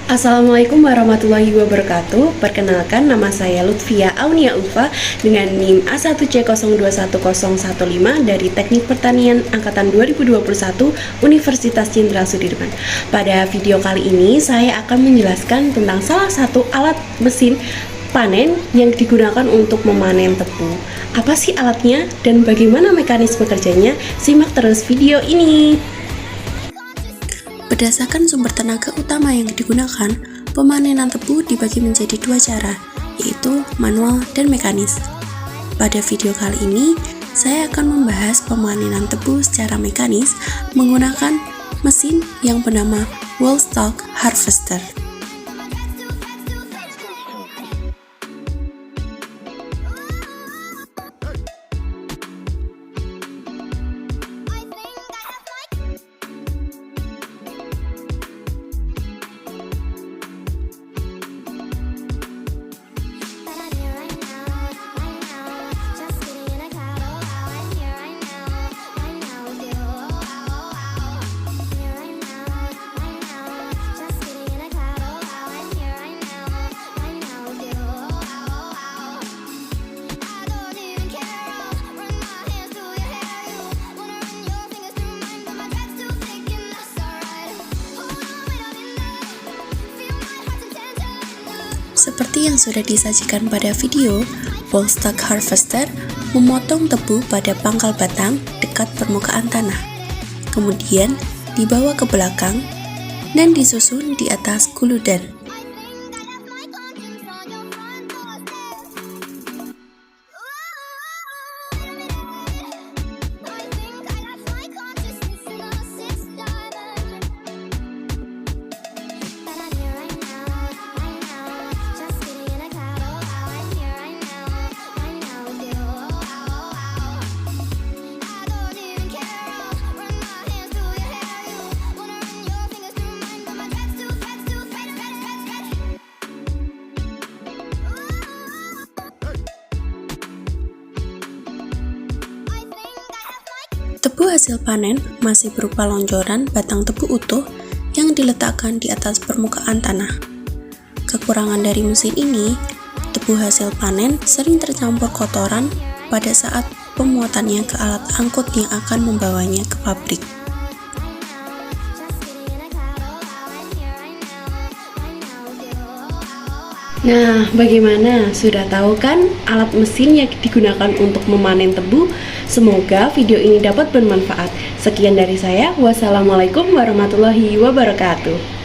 Assalamualaikum warahmatullahi wabarakatuh. Perkenalkan, nama saya Lutfia Aunia Ulfa dengan NIM A1C021015 dari Teknik Pertanian Angkatan 2021 Universitas Jenderal Sudirman. Pada video kali ini saya akan menjelaskan tentang salah satu alat mesin panen yang digunakan untuk memanen tebu. Apa sih alatnya dan bagaimana mekanisme kerjanya? Simak terus video ini. Berdasarkan sumber tenaga utama yang digunakan, pemanenan tebu dibagi menjadi dua cara, yaitu manual dan mekanis. Pada video kali ini, saya akan membahas pemanenan tebu secara mekanis menggunakan mesin yang bernama Wall-Stalk Harvester. Seperti yang sudah disajikan pada video, Wall-Stalk Harvester memotong tebu pada pangkal batang dekat permukaan tanah, kemudian dibawa ke belakang dan disusun di atas guludan. Tebu hasil panen masih berupa lonjoran batang tebu utuh yang diletakkan di atas permukaan tanah. Kekurangan dari mesin ini, tebu hasil panen sering tercampur kotoran pada saat pemuatannya ke alat angkut yang akan membawanya ke pabrik. Nah, bagaimana? Sudah tahu kan alat mesin yang digunakan untuk memanen tebu? Semoga video ini dapat bermanfaat. Sekian dari saya. Wassalamualaikum warahmatullahi wabarakatuh.